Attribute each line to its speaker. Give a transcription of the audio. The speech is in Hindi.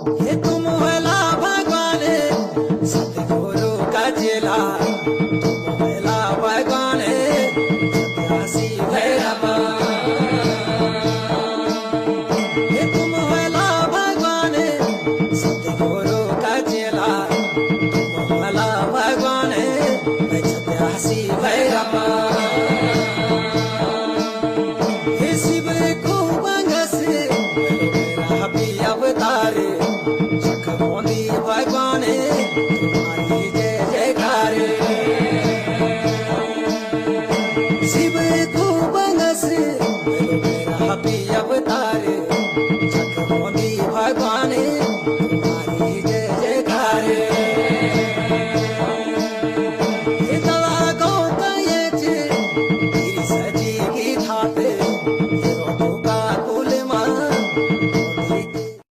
Speaker 1: हे तुम भला भगवान सतगुरु का चेला, तुम भला भगवान सत्यासी भैरव। हे तुम भला भगवान सतगुरु का चेला, तुम भला भगवान सत्यासी भैरव। हे शिव को बंगस मेरा भी अवतार, जगमोदी भगवान तुम्हारी जय जयकार। शिव को बंगस मेरा भी अवतार, जगमोदी भगवान